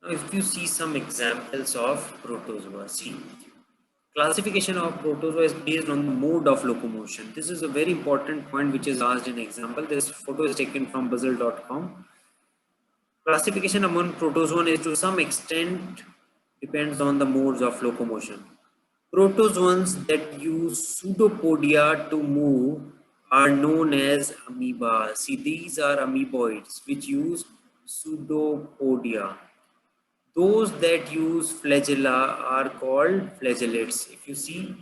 Now, if you see some examples of protozoa, see, classification of protozoa is based on the mode of locomotion. This is a very important point which is asked in example. This photo is taken from puzzle.com. Classification among protozoan is to some extent depends on the modes of locomotion. Protozoans that use pseudopodia to move are known as amoeba. See, these are amoeboids which use pseudopodia. Those that use flagella are called flagellates. If you see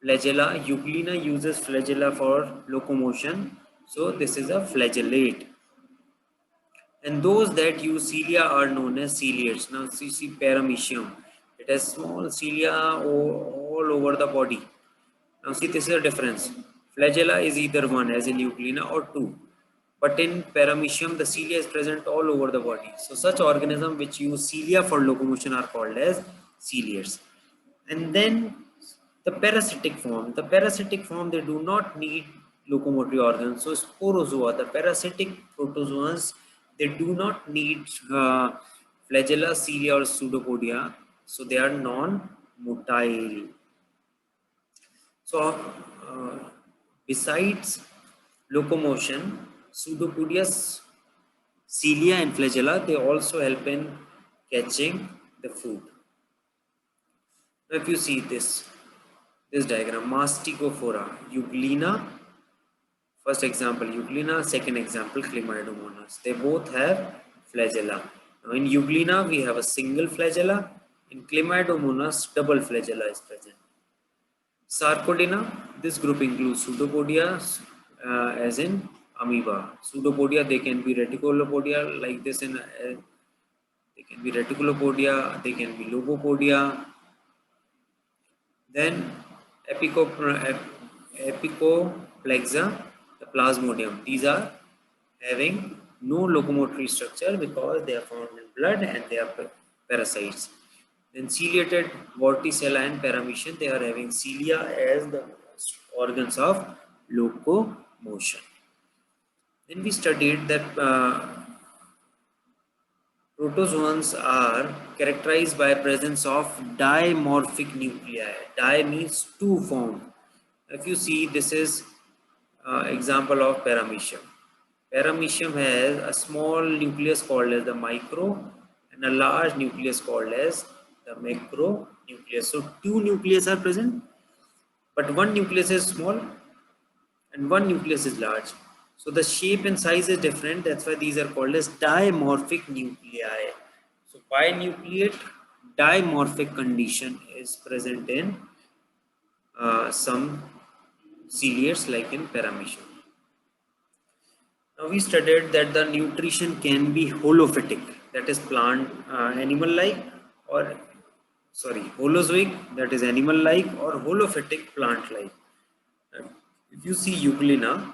flagella, Euglena uses flagella for locomotion. So this is a flagellate. And those that use cilia are known as ciliates. Now see paramecium. It has small cilia all over the body. Now see, this is a difference. Flagella is either one as in Euglena or two. But in paramecium, the cilia is present all over the body. So such organisms which use cilia for locomotion are called as ciliates. And then the parasitic form. The parasitic form, they do not need locomotory organs. So sporozoa, the parasitic protozoans, they do not need flagella, cilia or pseudopodia. So they are non-motile. So besides locomotion, pseudopodia's cilia and flagella, they also help in catching the food. Now if you see this diagram, Mastigophora, Euglena, first example Euglena, second example Chlamydomonas. They both have flagella. Now in Euglena we have a single flagella, in Chlamydomonas double flagella is present. Sarcodina, this group includes pseudopodia as in amoeba. Pseudopodia, they can be reticulopodia like this in they can be reticulopodia, they can be lobopodia. Then epicoplexa, the plasmodium. These are having no locomotory structure because they are found in blood and they are parasites. Then ciliated vorticella and paramecium, they are having cilia as the organs of locomotion. Then we studied that protozoans are characterized by presence of dimorphic nuclei. Di means two formed. If you see, this is example of paramecium. Paramecium has a small nucleus called as the micro and a large nucleus called as the macro nucleus. So two nucleus are present, but one nucleus is small and one nucleus is large. So the shape and size is different. That's why these are called as dimorphic nuclei. So binucleate dimorphic condition is present in some ciliates like in paramecium. Now we studied that the nutrition can be holophytic, that is plant animal-like, or holozoic, that is animal-like, or holophytic plant-like. If you see Euglena,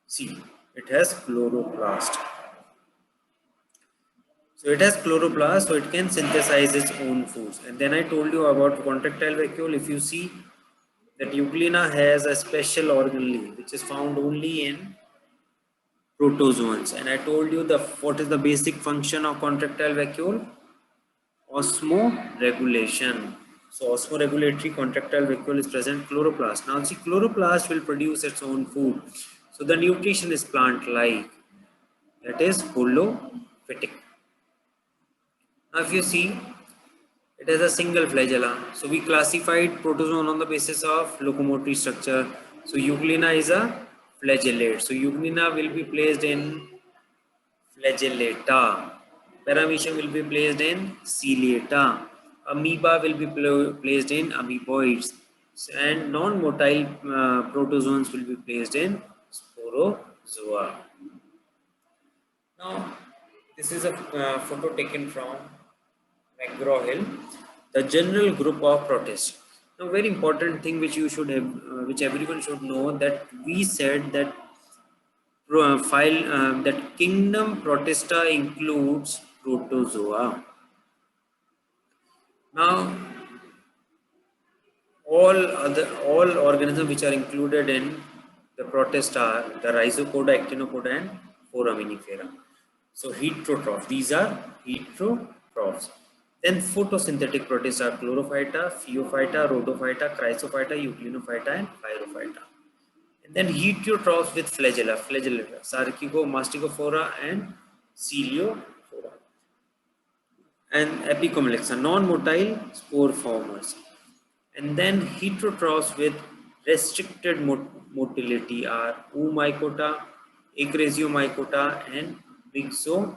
see it has chloroplast. So it has chloroplast, so it can synthesize its own foods. And then I told you about contractile vacuole. If you see that Euglena has a special organelle which is found only in protozoans, and I told you what is the basic function of contractile vacuole? Osmoregulation. So osmoregulatory contractile vacuole is present chloroplast. Now see, chloroplast will produce its own food. So the nutrition is plant-like. That is holophytic. Now if you see, it has a single flagella. So we classified protozoan on the basis of locomotory structure. So Euglena is a flagellate. So Euglena will be placed in flagellata. Paramecium will be placed in ciliata. Amoeba will be placed in amoeboids. And non-motile protozoans will be placed in sporozoa. Now, this is a photo taken from McGraw-Hill, the general group of protists. Now, very important thing which you should have, which everyone should know, that we said that that kingdom Protista includes protozoa. Now, all organisms which are included in the protist are the Rhizopoda, Actinopoda, and Foraminifera. So heterotroph. These are heterotroph. heterotrophs. Then photosynthetic protists are chlorophyta, phaeophyta, rhodophyta, chrysophyta, euclinophyta, and pyrophyta. And then heterotrophs with flagella, Sarcico, Masticophora, and Celiophora. And Epicomylexa, non-motile spore formers. And then heterotrophs with restricted motility are Oomycota, Acrasiomycota, and Myxomycota.